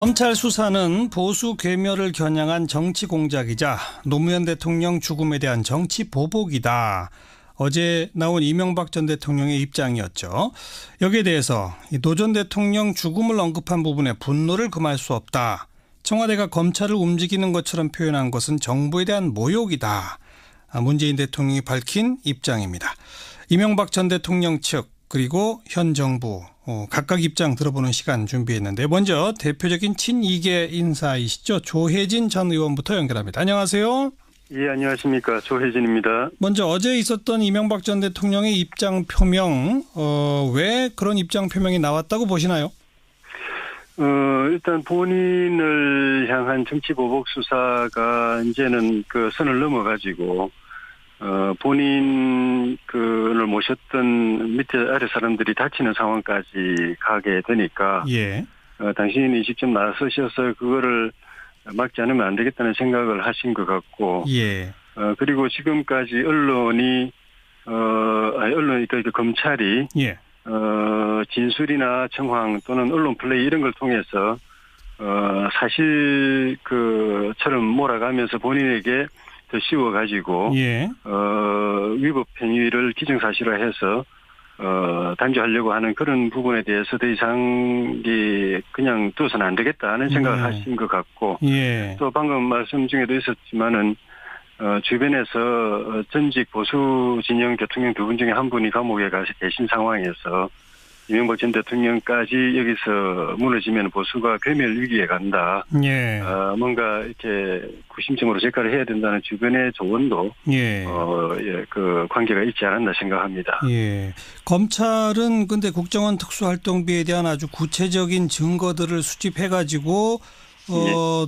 검찰 수사는 보수 괴멸을 겨냥한 정치 공작이자 노무현 대통령 죽음에 대한 정치 보복이다. 어제 나온 이명박 전 대통령의 입장이었죠. 여기에 대해서 노 전 대통령 죽음을 언급한 부분에 분노를 금할 수 없다. 청와대가 검찰을 움직이는 것처럼 표현한 것은 정부에 대한 모욕이다. 문재인 대통령이 밝힌 입장입니다. 이명박 전 대통령 측 그리고 현 정부 각각 입장 들어보는 시간 준비했는데 먼저 대표적인 친이계 인사이시죠. 조혜진 전 의원부터 연결합니다. 안녕하세요. 예, 안녕하십니까. 조혜진입니다. 먼저 어제 있었던 이명박 전 대통령의 입장 표명, 왜 그런 입장 표명이 나왔다고 보시나요? 일단 본인을 향한 정치 보복 수사가 이제는 그 선을 넘어가지고 본인을 모셨던 밑에 아래 사람들이 다치는 상황까지 가게 되니까, 예. 당신이 직접 나서셔서 그거를 막지 않으면 안 되겠다는 생각을 하신 것 같고, 예. 그리고 지금까지 그러니까 검찰이, 예. 진술이나 정황 또는 언론 플레이 이런 걸 통해서, 사실 처럼 몰아가면서 본인에게 더 씌워가지고, 예. 위법 행위를 기정사실화해서, 단죄하려고 하는 그런 부분에 대해서 더 이상, 그냥 둬서는 안 되겠다는 생각을 하신 것 같고, 예. 또 방금 말씀 중에도 있었지만은, 주변에서 전직 보수 진영 대통령 두 분 중에 한 분이 감옥에 가서 계신 상황에서, 이명박 전 대통령까지 여기서 무너지면 보수가 괴멸 위기에 간다. 예. 뭔가 이렇게 구심점으로 재가를 해야 된다는 주변의 조언도 예. 그 관계가 있지 않았나 생각합니다. 예. 검찰은 근데 국정원 특수활동비에 대한 아주 구체적인 증거들을 수집해가지고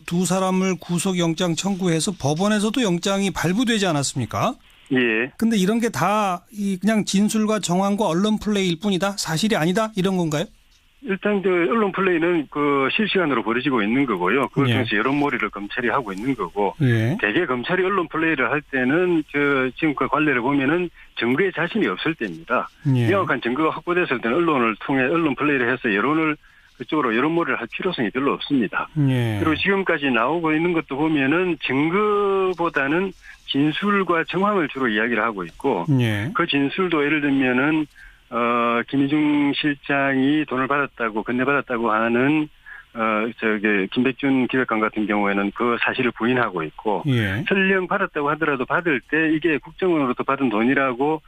두 사람을 구속영장 청구해서 법원에서도 영장이 발부되지 않았습니까? 예. 근데 이런 게 다 그냥 진술과 정황과 언론 플레이일 뿐이다? 사실이 아니다? 이런 건가요? 일단 언론 플레이는 실시간으로 벌어지고 있는 거고요. 그걸 예. 통해서 여론몰이를 검찰이 하고 있는 거고. 예. 대개 검찰이 언론 플레이를 할 때는 지금까지 관례를 보면은 증거에 자신이 없을 때입니다. 예. 명확한 증거가 확보됐을 때는 언론을 통해 언론 플레이를 해서 그쪽으로 여론몰이를 할 필요성이 별로 없습니다. 예. 그리고 지금까지 나오고 있는 것도 보면은 증거보다는 진술과 정황을 주로 이야기를 하고 있고, 예. 그 진술도 예를 들면은 김희중 실장이 돈을 받았다고 건네받았다고 하는 김백준 기획관 같은 경우에는 그 사실을 부인하고 있고, 예. 설령 받았다고 하더라도 받을 때 이게 국정원으로부터 받은 돈이라고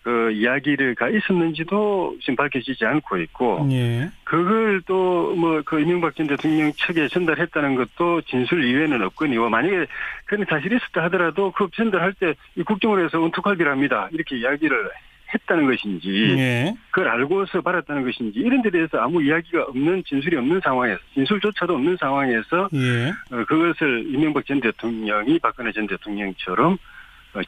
그 이야기가 있었는지도 지금 밝혀지지 않고 있고, 예. 그걸 또 이명박 전 대통령 측에 전달했다는 것도 진술 이외에는 없거니와, 만약에 그런 사실이 있었다 하더라도 그 전달할 때 이 국정원에서 은퇴활비랍니다 이렇게 이야기를 했다는 것인지, 예. 그걸 알고서 받았다는 것인지, 이런 데 대해서 아무 이야기가 없는, 진술이 없는 상황에서, 진술조차도 없는 상황에서 예. 그것을 이명박 전 대통령이 박근혜 전 대통령처럼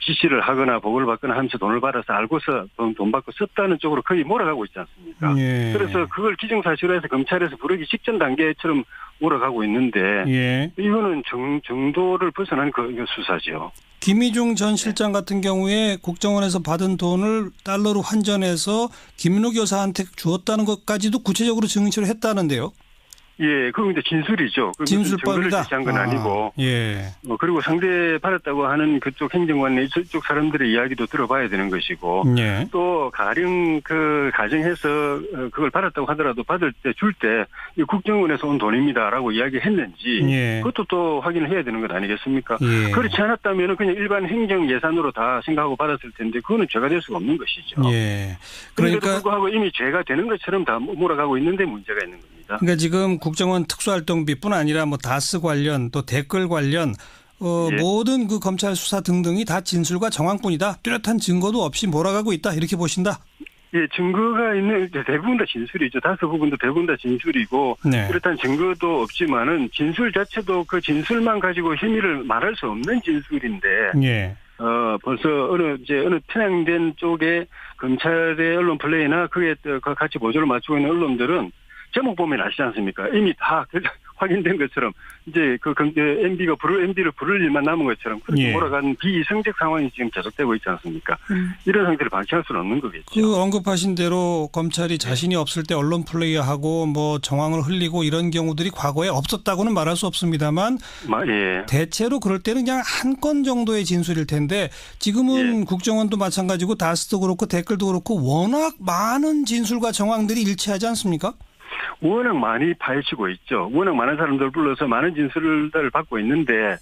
지시를 하거나 보고를 받거나 하면서 돈을 받아서 알고서 돈 받고 썼다는 쪽으로 거의 몰아가고 있지 않습니까? 예. 그래서 그걸 기정사실화해서 검찰에서 부르기 직전 단계처럼 몰아가고 있는데, 예. 이거는 정도를 벗어난 그 수사죠. 김희중 전 실장 같은 경우에 국정원에서 받은 돈을 달러로 환전해서 김인호 교사한테 주었다는 것까지도 구체적으로 증언을 했다는데요. 예, 그건 이제 진술이죠. 진술법이다. 증거를 제시한 건 아니고. 예. 그리고 상대 받았다고 하는 그쪽 행정관의 이쪽 사람들의 이야기도 들어봐야 되는 것이고. 예. 또 가령 가정해서 그걸 받았다고 하더라도 받을 때 줄 때 이 국정원에서 온 돈입니다라고 이야기했는지. 예. 그것도 또 확인을 해야 되는 것 아니겠습니까? 예. 그렇지 않았다면 그냥 일반 행정 예산으로 다 생각하고 받았을 텐데 그거는 죄가 될 수가 없는 것이죠. 예. 그런데도 그러니까 불구하고 이미 죄가 되는 것처럼 다 몰아가고 있는데 문제가 있는 겁니다. 그러니까 지금 국정원 특수활동비뿐 아니라 다스 관련 또 댓글 관련 예. 모든 그 검찰 수사 등등이 다 진술과 정황뿐이다. 뚜렷한 증거도 없이 몰아가고 있다. 이렇게 보신다. 예, 증거가 있는 대부분 다 진술이죠. 다수 부분도 대부분 다 진술이고, 네. 그렇다는 증거도 없지만은 진술 자체도 그 진술만 가지고 혐의를 말할 수 없는 진술인데, 예. 벌써 어느 편향된 쪽에 검찰의 언론 플레이나 그게 같이 보조를 맞추고 있는 언론들은 제목 보면 아시지 않습니까? 이미 다 확인된 것처럼 이제 MB를 부를 일만 남은 것처럼 그렇게 예. 몰아가는 비이성적 상황이 지금 계속되고 있지 않습니까? 이런 상태를 방치할 수는 없는 거겠죠. 그 언급하신 대로 검찰이 자신이 없을 때 언론 플레이하고 뭐 정황을 흘리고 이런 경우들이 과거에 없었다고는 말할 수 없습니다만 예. 대체로 그럴 때는 그냥 한 건 정도의 진술일 텐데 지금은 예. 국정원도 마찬가지고 다스도 그렇고 댓글도 그렇고 워낙 많은 진술과 정황들이 일치하지 않습니까? 워낙 많이 파헤치고 있죠. 워낙 많은 사람들 불러서 많은 진술을 받고 있는데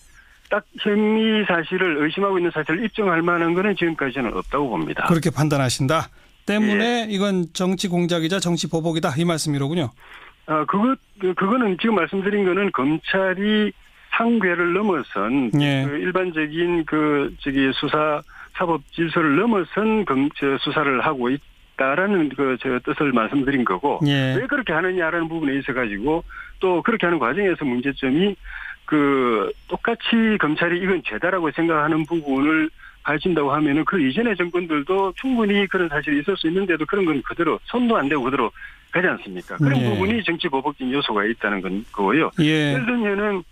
딱 혐의 사실을 의심하고 있는 사실을 입증할 만한 거는 지금까지는 없다고 봅니다. 그렇게 판단하신다. 때문에 이건 정치 공작이자 정치 보복이다 이 말씀이로군요. 그거는 지금 말씀드린 거는 검찰이 상괴를 넘어선 예. 그 일반적인 수사 사법 질서를 넘어선 수사를 하고 있다라는 저 뜻을 말씀드린 거고 예. 왜 그렇게 하느냐라는 부분에 있어 가지고 또 그렇게 하는 과정에서 문제점이 똑같이 검찰이 이건 죄다라고 생각하는 부분을 밝힌다고 하면은 그 이전의 정권들도 충분히 그런 사실이 있을 수 있는데도 그런 건 그대로 손도 안 대고 그대로 가지 않습니까? 그런 예. 부분이 정치 보복적인 요소가 있다는 건 거고요. 예. 예를 들면은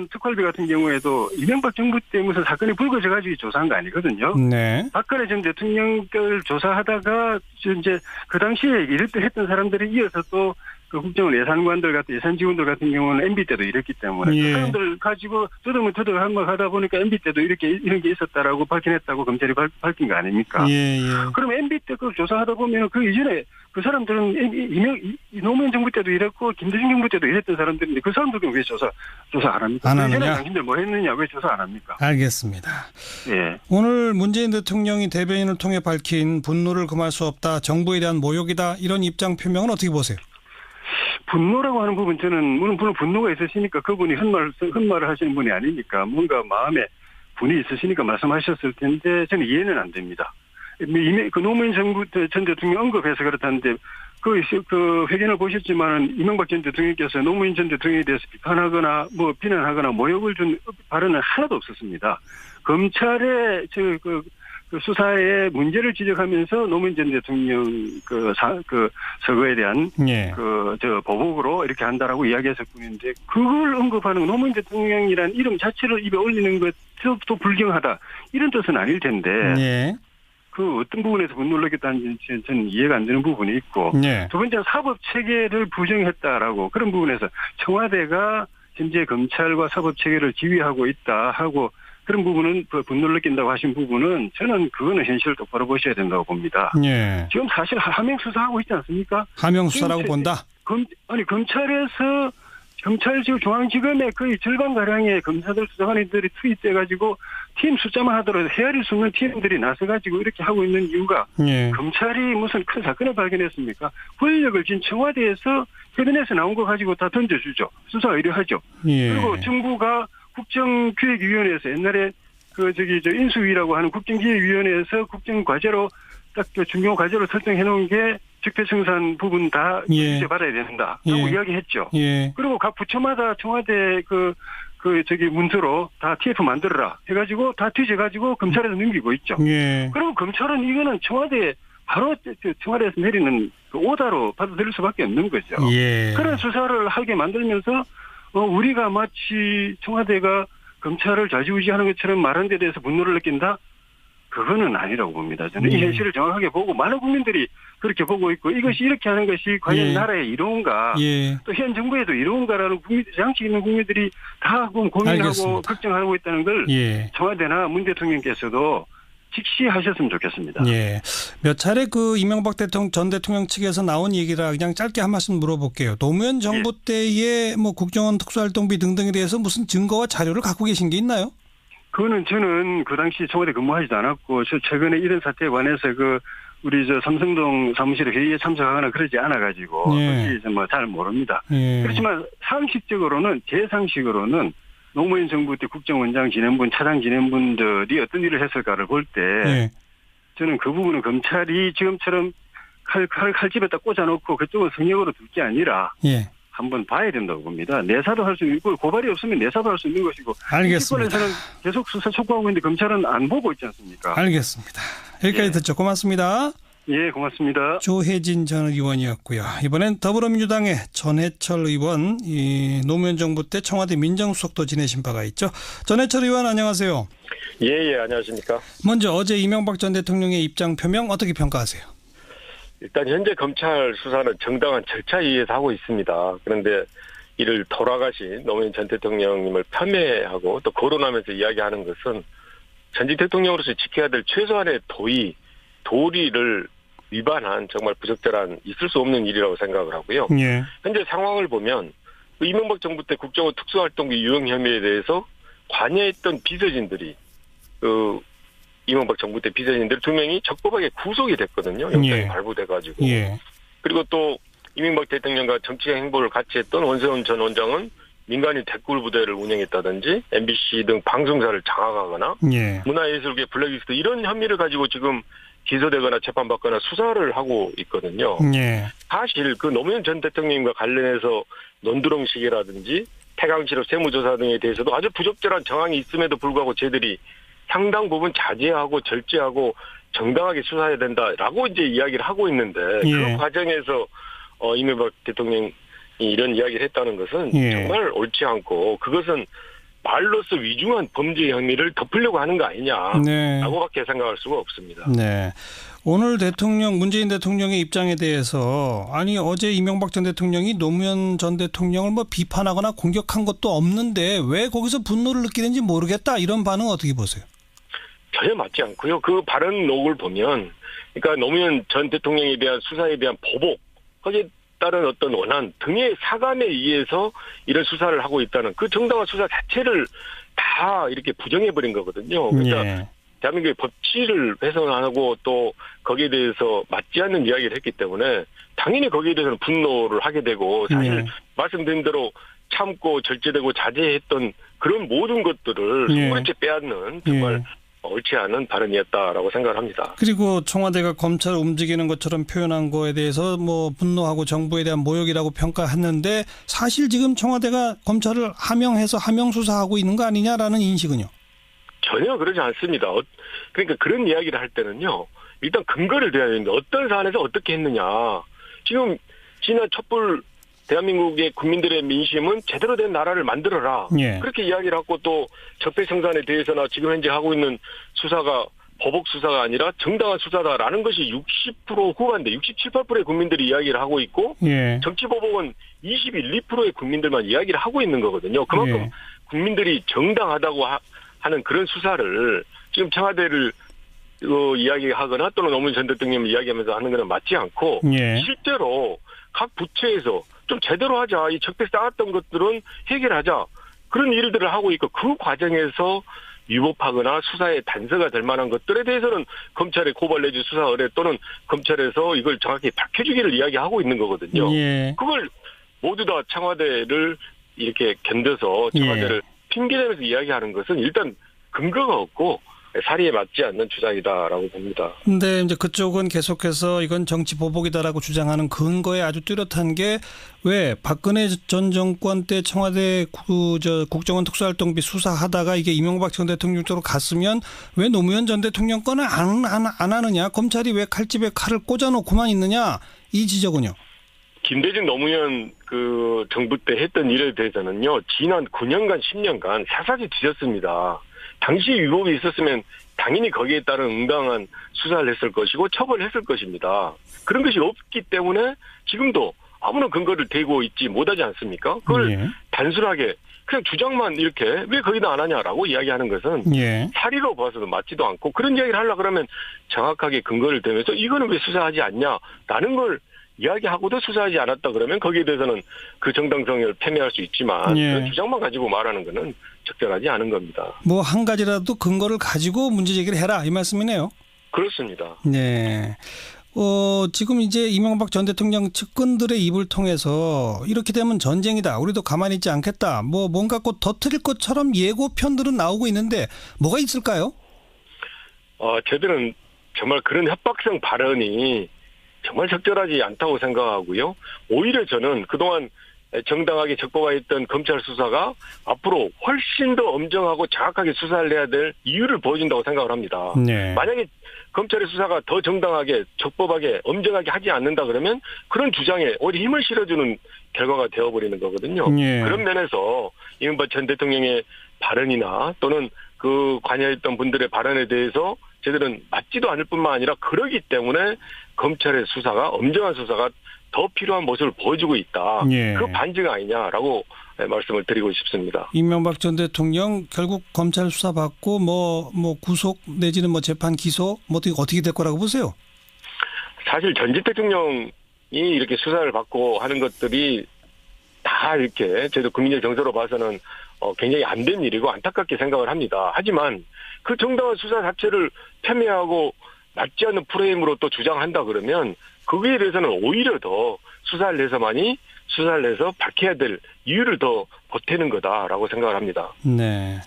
특활비 같은 경우에도 이명박 정부 때 무슨 사건이 불거져 가지고 조사한 거 아니거든요. 네. 박근혜 전 대통령을 조사하다가 이제 그 당시에 했던 사람들이 이어서 또 그 국정원 예산관들 같은 예산 직원들 같은 경우는 MB 때도 이랬기 때문에 예. 그 사람들 가지고 더덕한 거 하다 보니까 MB 때도 이런 게 있었다라고 밝혀냈다고 검찰이 밝힌 거 아닙니까? 예. 그럼 MB 때 그 조사하다 보면 그 이전에 그 사람들은 노무현 정부 때도 이랬고 김대중 정부 때도 이랬던 사람들인데 그 사람들은 왜 조사 안 합니까? 안 그 이전에 하느냐? 당신들 뭐 했느냐 왜 조사 안 합니까? 알겠습니다. 예. 오늘 문재인 대통령이 대변인을 통해 밝힌 분노를 금할 수 없다. 정부에 대한 모욕이다. 이런 입장 표명은 어떻게 보세요? 분노라고 하는 부분 저는 물론 분노가 있으시니까 그분이 헛말을 하시는 분이 아니니까 뭔가 마음에 분이 있으시니까 말씀하셨을 텐데 저는 이해는 안 됩니다. 그 노무현 전 대통령 언급해서 그렇다는데 그 회견을 보셨지만은 이명박 전 대통령께서 노무현 전 대통령에 대해서 비난하거나 모욕을 준 발언은 하나도 없었습니다. 검찰의 수사에 문제를 지적하면서 노무현 전 대통령 서거에 대한 예. 보복으로 이렇게 한다라고 이야기했을 뿐인데 그걸 언급하는 노무현 대통령이라는 이름 자체를 입에 올리는 것도 불경하다 이런 뜻은 아닐 텐데 예. 그 어떤 부분에서 분노를 느꼈다는지 저는 이해가 안 되는 부분이 있고 예. 두 번째는 사법 체계를 부정했다라고 그런 부분에서 청와대가 현재 검찰과 사법 체계를 지휘하고 있다 하고 그런 부분은 분노를 느낀다고 하신 부분은 저는 그거는 현실을 똑바로 보셔야 된다고 봅니다. 예. 지금 사실 하명 수사하고 있지 않습니까? 하명 수사라고 본다. 검찰에서 중앙지검의 거의 절반가량의 검사들 수사관들이 투입돼가지고 팀 숫자만 하더라도 헤아릴 수 없는 팀들이 나서가지고 이렇게 하고 있는 이유가 예. 검찰이 무슨 큰 사건을 발견했습니까? 권력을 쥔 청와대에서 해변에서 나온 거 가지고 다 던져주죠. 수사 의뢰하죠. 예. 그리고 정부가 국정기획위원회에서 옛날에 인수위라고 하는 국정기획위원회에서 국정과제로 딱 중요 과제로 설정해 놓은 게 적폐청산 부분 다 예. 받아야 된다라고 이야기했죠. 예. 그리고 각 부처마다 청와대 문서로 다 TF 만들어라 해가지고 다 뒤져가지고 검찰에서 넘기고 있죠. 예. 그리고 검찰은 이거는 청와대에서 내리는 그 오다로 받아들일 수밖에 없는 거죠. 예. 그런 수사를 하게 만들면서 우리가 마치 청와대가 검찰을 좌지우지하는 것처럼 말하는 데 대해서 분노를 느낀다? 그거는 아니라고 봅니다. 저는 이 현실을 정확하게 보고 많은 국민들이 그렇게 보고 있고 이것이 이렇게 하는 것이 과연 나라에 이로운가 예. 또 현 정부에도 이로운가라는 정치 있는 국민들이 다 고민하고 알겠습니다. 걱정하고 있다는 걸 예. 청와대나 문 대통령께서도 직시하셨으면 좋겠습니다. 예. 몇 차례 이명박 전 대통령 측에서 나온 얘기라 그냥 짧게 한 말씀 물어볼게요. 노무현 정부 때의 국정원 특수활동비 등등에 대해서 무슨 증거와 자료를 갖고 계신 게 있나요? 그거는 저는 그 당시 청와대 근무하지도 않았고 최근에 이런 사태에 관해서 우리 삼성동 사무실에 회의에 참석하거나 그러지 않아가지고 잘 모릅니다. 예. 그렇지만 제 상식으로는 노무현 정부 때 국정원장 지낸분, 차장 지낸분들이 어떤 일을 했을까를 볼 때 저는 그 부분은 검찰이 지금처럼 칼집에다 꽂아놓고 그쪽은 성역으로 둘 게 아니라 한번 봐야 된다고 봅니다. 내사도 할 수 있고 고발이 없으면 내사도 할 수 있는 것이고 알겠습니다. 정치권에서는 계속 수사 촉구하고 있는데 검찰은 안 보고 있지 않습니까? 알겠습니다. 여기까지 듣죠. 고맙습니다. 예, 고맙습니다. 조혜진 전 의원이었고요. 이번엔 더불어민주당의 전해철 의원, 이 노무현 정부 때 청와대 민정수석도 지내신 바가 있죠. 전해철 의원 안녕하세요. 예, 안녕하십니까. 먼저 어제 이명박 전 대통령의 입장 표명 어떻게 평가하세요? 일단 현재 검찰 수사는 정당한 절차에 의해서 하고 있습니다. 그런데 이를 돌아가신 노무현 전 대통령님을 폄훼하고 또 거론하면서 이야기하는 것은 전직 대통령으로서 지켜야 될 최소한의 도리를 위반한 정말 부적절한 있을 수 없는 일이라고 생각을 하고요. 예. 현재 상황을 보면 이명박 정부 때 국정원 특수활동비 유용 혐의에 대해서 관여했던 비서진들이 이명박 정부 때 비서진들 2명이 적법하게 구속이 됐거든요. 영장이 예. 발부돼가지고. 예. 그리고 또 이명박 대통령과 정치적 행보를 같이 했던 원세훈 전 원장은 민간인 댓글 부대를 운영했다든지 MBC 등 방송사를 장악하거나 예. 문화예술계 블랙리스트 이런 혐의를 가지고 지금 기소되거나 재판받거나 수사를 하고 있거든요. 예. 사실 그 노무현 전 대통령님과 관련해서 논두렁식이라든지 태강실업 세무조사 등에 대해서도 아주 부적절한 정황이 있음에도 불구하고 저희들이 상당 부분 자제하고 절제하고 정당하게 수사해야 된다라고 이제 이야기를 하고 있는데 예. 그 과정에서 이명박 대통령이 이런 이야기를 했다는 것은 예. 정말 옳지 않고 그것은 말로써 위중한 범죄 혐의를 덮으려고 하는 거 아니냐라고밖에 생각할 수가 없습니다. 네. 오늘 문재인 대통령의 입장에 대해서 아니 어제 이명박 전 대통령이 노무현 전 대통령을 뭐 비판하거나 공격한 것도 없는데 왜 거기서 분노를 느끼는지 모르겠다 이런 반응 어떻게 보세요? 전혀 맞지 않고요. 그 발언 녹을 보면 그러니까 노무현 전 대통령에 대한 수사에 대한 보복 거기에 따른 어떤 원한 등의 사감에 의해서 이런 수사를 하고 있다는 그 정당한 수사 자체를 다 이렇게 부정해버린 거거든요. 그러니까 예. 대한민국의 법치를 훼손하고 또 거기에 대해서 맞지 않는 이야기를 했기 때문에 당연히 거기에 대해서는 분노를 하게 되고 사실 말씀드린 대로 참고 절제되고 자제했던 그런 모든 것들을 손버릇째 빼앗는 정말 옳지 않은 발언이었다라고 생각을 합니다. 그리고 청와대가 검찰을 움직이는 것처럼 표현한 거에 대해서 뭐 분노하고 정부에 대한 모욕이라고 평가했는데 사실 지금 청와대가 검찰을 하명해서 하명 수사하고 있는 거 아니냐라는 인식은요? 전혀 그러지 않습니다. 그러니까 그런 이야기를 할 때는요. 일단 근거를 대야 되는데 어떤 사안에서 어떻게 했느냐. 지금 지난 촛불 대한민국의 국민들의 민심은 제대로 된 나라를 만들어라. 예. 그렇게 이야기를 하고 또 적폐청산에 대해서나 지금 현재 하고 있는 수사가 보복 수사가 아니라 정당한 수사다라는 것이 60% 후반대 67, 8%의 국민들이 이야기를 하고 있고 예. 정치 보복은 21, 2%의 국민들만 이야기를 하고 있는 거거든요. 그만큼 국민들이 정당하다고 하는 그런 수사를 지금 청와대를 이야기하거나 또는 노무현 전 대통령 이야기하면서 하는 것은 맞지 않고 실제로 각 부처에서 좀 제대로 하자. 이 적폐 쌓았던 것들은 해결하자. 그런 일들을 하고 있고 그 과정에서 위법하거나 수사의 단서가 될 만한 것들에 대해서는 검찰에 고발 내지 수사 의뢰 또는 검찰에서 이걸 정확히 밝혀주기를 이야기하고 있는 거거든요. 그걸 모두 다 청와대를 이렇게 견뎌서 청와대를 핑계대면서 이야기하는 것은 일단 근거가 없고 사리에 맞지 않는 주장이다라고 봅니다. 근데 이제 그쪽은 계속해서 이건 정치 보복이다라고 주장하는 근거에 아주 뚜렷한 게 왜 박근혜 전 정권 때 청와대 국정원 특수활동비 수사하다가 이게 이명박 전 대통령 쪽으로 갔으면 왜 노무현 전 대통령 건을 안 하느냐? 검찰이 왜 칼집에 칼을 꽂아놓고만 있느냐? 이 지적은요? 김대중 노무현 그 정부 때 했던 일에 대해서는요. 지난 9년간 10년간 사사지 뒤졌습니다. 당시 위법이 있었으면 당연히 거기에 따른 응당한 수사를 했을 것이고 처벌했을 것입니다. 그런 것이 없기 때문에 지금도 아무런 근거를 대고 있지 못하지 않습니까? 그걸 단순하게 그냥 주장만 이렇게 왜 거기다 안 하냐라고 이야기하는 것은 사리로 봐서도 맞지도 않고 그런 이야기를 하려고 그러면 정확하게 근거를 대면서 이거는 왜 수사하지 않냐라는 걸 이야기하고도 수사하지 않았다 그러면 거기에 대해서는 그 정당성을 폄훼할 수 있지만 그 주장만 가지고 말하는 것은 적절하지 않은 겁니다. 뭐 한 가지라도 근거를 가지고 문제 제기를 해라 이 말씀이네요. 그렇습니다. 네. 지금 이제 이명박 전 대통령 측근들의 입을 통해서 이렇게 되면 전쟁이다. 우리도 가만히 있지 않겠다. 뭐 뭔가 곧 터뜨릴 것처럼 예고편들은 나오고 있는데 뭐가 있을까요? 저들은 정말 그런 협박성 발언이 정말 적절하지 않다고 생각하고요. 오히려 저는 그동안 정당하게 적법화했던 검찰 수사가 앞으로 훨씬 더 엄정하고 정확하게 수사를 해야 될 이유를 보여준다고 생각을 합니다. 네. 만약에 검찰의 수사가 더 정당하게 적법하게 엄정하게 하지 않는다 그러면 그런 주장에 오히려 힘을 실어주는 결과가 되어버리는 거거든요. 예. 그런 면에서 이명박 전 대통령의 발언이나 또는 그 관여했던 분들의 발언에 대해서 저희들은 맞지도 않을 뿐만 아니라 그러기 때문에 검찰의 수사가 엄정한 수사가 더 필요한 모습을 보여주고 있다. 예. 그 반증 아니냐라고 말씀을 드리고 싶습니다. 이명박 전 대통령 결국 검찰 수사 받고 뭐 구속 내지는 뭐 재판 기소 뭐 어떻게 될 거라고 보세요? 사실 전직 대통령이 이렇게 수사를 받고 하는 것들이 다 이렇게 저희도 국민의 정서로 봐서는 굉장히 안 된 일이고 안타깝게 생각을 합니다. 하지만 그 정당한 수사 자체를 폄훼하고 맞지 않는 프레임으로 또 주장한다 그러면 거기에 대해서는 오히려 더 수사를 해서 밝혀야 될 이유를 더 보태는 거다라고 생각을 합니다. 네.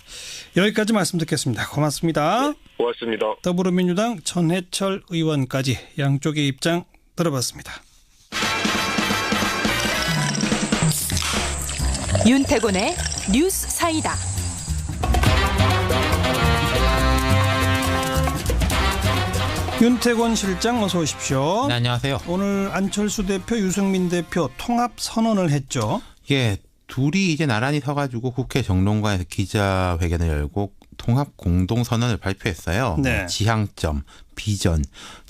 여기까지 말씀 듣겠습니다. 고맙습니다. 네, 고맙습니다. 더불어민주당 전해철 의원까지 양쪽의 입장 들어봤습니다. 윤태곤의 뉴스 사이다. 윤태곤 실장 어서 오십시오. 네, 안녕하세요. 오늘 안철수 대표, 유승민 대표 통합 선언을 했죠. 예, 둘이 이제 나란히 서가지고 국회 정론관에서 기자회견을 열고 통합 공동선언을 발표했어요. 네. 지향점, 비전,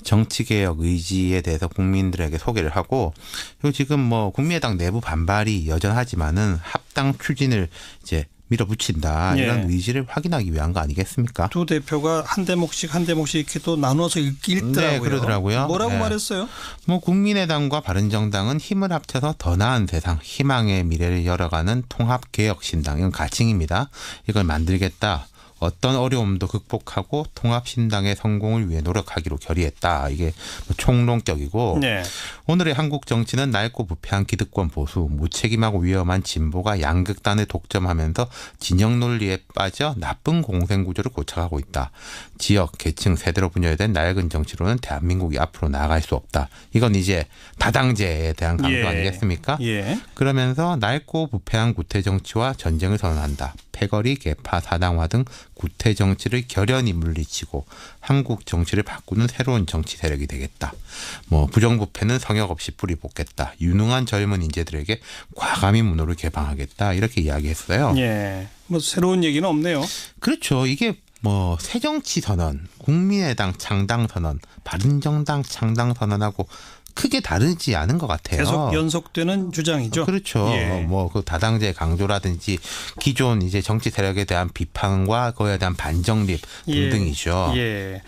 정치개혁 의지에 대해서 국민들에게 소개를 하고, 그리고 지금 뭐 국민의당 내부 반발이 여전하지만은 합당 추진을 이제 밀어붙인다. 예. 이런 의지를 확인하기 위한 거 아니겠습니까? 두 대표가 한 대목씩 이렇게 또 나눠서 읽더라고요. 네, 그러더라고요. 뭐라고 네. 말했어요? 뭐 국민의당과 바른정당은 힘을 합쳐서 더 나은 세상, 희망의 미래를 열어가는 통합개혁신당. 이건 가칭입니다. 이걸 만들겠다. 어떤 어려움도 극복하고 통합신당의 성공을 위해 노력하기로 결의했다. 이게 뭐 총론격이고 네. 오늘의 한국 정치는 낡고 부패한 기득권 보수, 무책임하고 위험한 진보가 양극단을 독점하면서 진영 논리에 빠져 나쁜 공생구조를 고착하고 있다. 지역, 계층, 세대로 분열된 낡은 정치로는 대한민국이 앞으로 나아갈 수 없다. 이건 이제 다당제에 대한 강조 예. 아니겠습니까? 예. 그러면서 낡고 부패한 구태정치와 전쟁을 선언한다. 패거리, 개파, 사당화 등 구태정치를 결연히 물리치고 한국 정치를 바꾸는 새로운 정치 세력이 되겠다. 뭐 부정부패는 성역 없이 뿌리 뽑겠다. 유능한 젊은 인재들에게 과감히 문호를 개방하겠다. 이렇게 이야기했어요. 예. 뭐 새로운 얘기는 없네요. 그렇죠. 이게 뭐 새정치 선언, 국민의당 창당 선언, 바른정당 창당 선언하고 크게 다르지 않은 것 같아요. 계속 연속되는 주장이죠. 그렇죠. 예. 뭐 그 다당제 강조라든지 기존 이제 정치 세력에 대한 비판과 그에 대한 반정립 등등이죠. 예.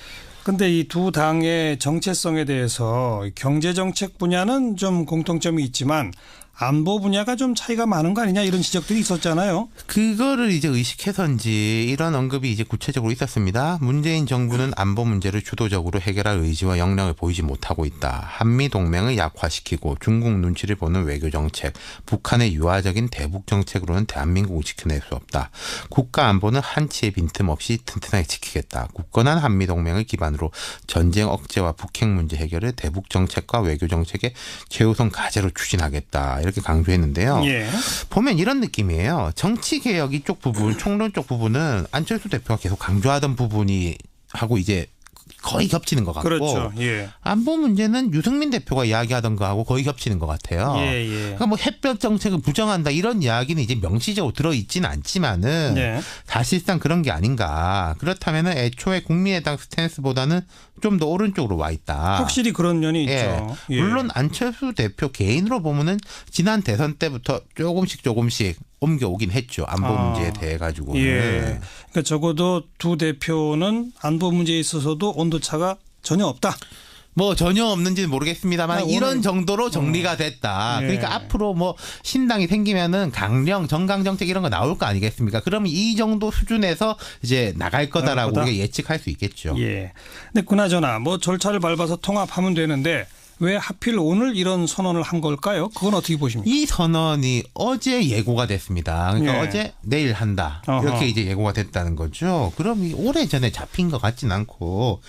근데 이 두 당의 정체성에 대해서 경제 정책 분야는 좀 공통점이 있지만 안보 분야가 좀 차이가 많은 거 아니냐 이런 지적들이 있었잖아요. 그거를 이제 의식해서인지 이런 언급이 이제 구체적으로 있었습니다. 문재인 정부는 안보 문제를 주도적으로 해결할 의지와 역량을 보이지 못하고 있다. 한미 동맹을 약화시키고 중국 눈치를 보는 외교 정책, 북한의 유화적인 대북 정책으로는 대한민국을 지켜낼 수 없다. 국가 안보는 한치의 빈틈없이 튼튼하게 지키겠다. 굳건한 한미 동맹을 기반으로 전쟁 억제와 북핵 문제 해결을 대북 정책과 외교 정책의 최우선 과제로 추진하겠다. 이렇게 강조했는데요. 예. 보면 이런 느낌이에요. 정치개혁 이쪽 부분, 총론 쪽 부분은 안철수 대표가 계속 강조하던 부분이 하고 이제 거의 겹치는 것 같고 그렇죠. 예. 안보 문제는 유승민 대표가 이야기하던 거하고 거의 겹치는 것 같아요. 예, 예. 그러니까 뭐 햇볕 정책을 부정한다 이런 이야기는 이제 명시적으로 들어있지는 않지만은 네. 사실상 그런 게 아닌가. 그렇다면은 애초에 국민의당 스탠스보다는 좀 더 오른쪽으로 와 있다. 확실히 그런 면이 예. 있죠. 예. 물론 안철수 대표 개인으로 보면은 지난 대선 때부터 조금씩 옮겨오긴 했죠. 안보 문제에 대해 가지고는. 예. 그러니까 적어도 두 대표는 안보 문제에 있어서도 온도차가 전혀 없다. 뭐 전혀 없는지는 모르겠습니다만 오늘 이런 정도로 정리가 됐다. 예. 그러니까 앞으로 뭐 신당이 생기면은 강령, 정강 정책 이런 거 나올 거 아니겠습니까? 그러면 이 정도 수준에서 이제 나갈 거다라고 거다? 우리가 예측할 수 있겠죠. 예. 근데 그나저나 뭐 절차를 밟아서 통합하면 되는데 왜 하필 오늘 이런 선언을 한 걸까요? 그건 어떻게 보십니까? 이 선언이 어제 예고가 됐습니다. 그러니까 예. 어제 내일 한다. 어허. 이렇게 이제 예고가 됐다는 거죠. 그럼 이 오래전에 잡힌 것 같진 않고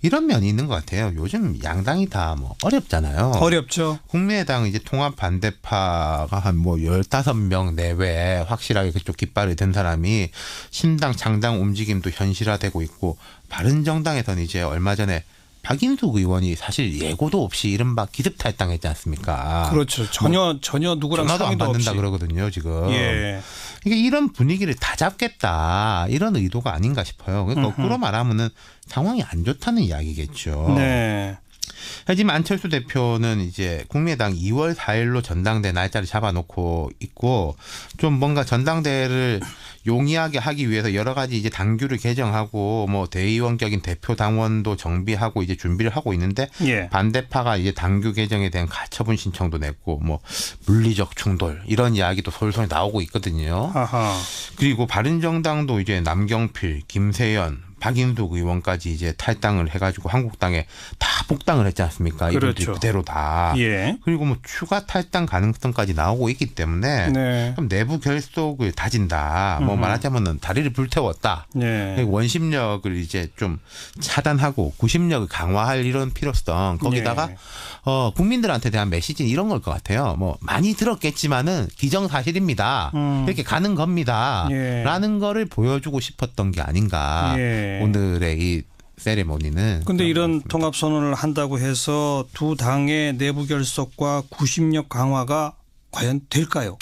이런 면이 있는 것 같아요. 요즘 양당이 다 뭐 어렵잖아요. 어렵죠. 국민의당 이제 통합 반대파가 한 뭐 15명 내외 확실하게 그쪽 깃발을 든 사람이 신당 창당 움직임도 현실화되고 있고 바른정당에서는 이제 얼마 전에 박인숙 의원이 사실 예고도 없이 이른바 기습 탈당했지 않습니까? 그렇죠. 전혀 누구랑 전화도 안 상의도 받는다 없이. 그러거든요, 지금. 예. 이게 이런 분위기를 다 잡겠다 이런 의도가 아닌가 싶어요. 그러니까 거꾸로 말하면은 상황이 안 좋다는 이야기겠죠. 네. 하지만 안철수 대표는 이제 국민의당 2월 4일로 전당대 날짜를 잡아놓고 있고 좀 뭔가 전당대회를 용이하게 하기 위해서 여러 가지 이제 당규를 개정하고 뭐 대의원격인 대표 당원도 정비하고 이제 준비를 하고 있는데 예. 반대파가 이제 당규 개정에 대한 가처분 신청도 냈고 뭐 물리적 충돌 이런 이야기도 솔솔 나오고 있거든요. 아하. 그리고 바른정당도 이제 남경필, 김세연, 박인숙 의원까지 이제 탈당을 해가지고 한국당에 다 복당을 했지 않습니까? 이분들이 그렇죠. 그대로 다. 예. 그리고 뭐 추가 탈당 가능성까지 나오고 있기 때문에 네. 그럼 내부 결속을 다진다. 뭐 말하자면은 다리를 불태웠다. 네. 원심력을 이제 좀 차단하고 구심력을 강화할 이런 필요성. 거기다가 네. 국민들한테 대한 메시지는 이런 걸 것 같아요. 뭐 많이 들었겠지만은 기정사실입니다. 이렇게 가는 겁니다. 예. 라는 거를 보여주고 싶었던 게 아닌가. 예. 오늘의 이 세레모니는. 근데 그런 이런 것 같습니다. 통합 선언을 한다고 해서 두 당의 내부 결속과 구심력 강화가 과연 될까요?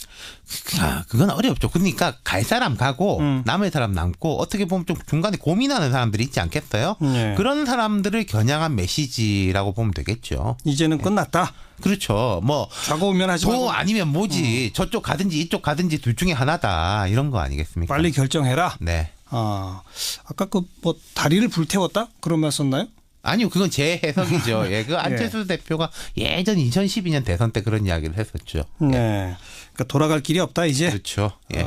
그건 어렵죠. 그러니까 갈 사람 가고 남을 사람 남고 어떻게 보면 좀 중간에 고민하는 사람들이 있지 않겠어요? 네. 그런 사람들을 겨냥한 메시지라고 보면 되겠죠. 이제는 끝났다. 그렇죠. 뭐 좌고우면하지 도 말고 아니면 뭐지. 저쪽 가든지 이쪽 가든지 둘 중에 하나다. 이런 거 아니겠습니까? 빨리 결정해라. 네. 아까 그 뭐 다리를 불태웠다 그런 말 썼나요? 아니요, 그건 제 해석이죠. 예, 그 안철수 대표가 예전 2012년 대선 때 그런 이야기를 했었죠. 네. 그러니까 돌아갈 길이 없다 이제. 그렇죠. 예.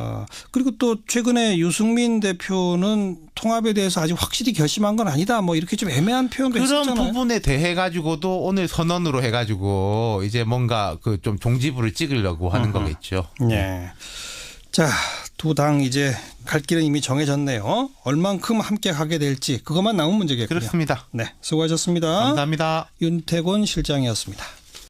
그리고 또 최근에 유승민 대표는 통합에 대해서 아직 확실히 결심한 건 아니다. 뭐 이렇게 좀 애매한 표현도 그런 했었잖아요. 부분에 대해 가지고도 오늘 선언으로 해가지고 이제 뭔가 그 좀 종지부를 찍으려고 하는 거겠죠. 네. 자, 두 당 이제 갈 길은 이미 정해졌네요. 얼만큼 함께 가게 될지 그것만 남은 문제겠군요. 그렇습니다. 네, 수고하셨습니다. 감사합니다. 윤태곤 실장이었습니다.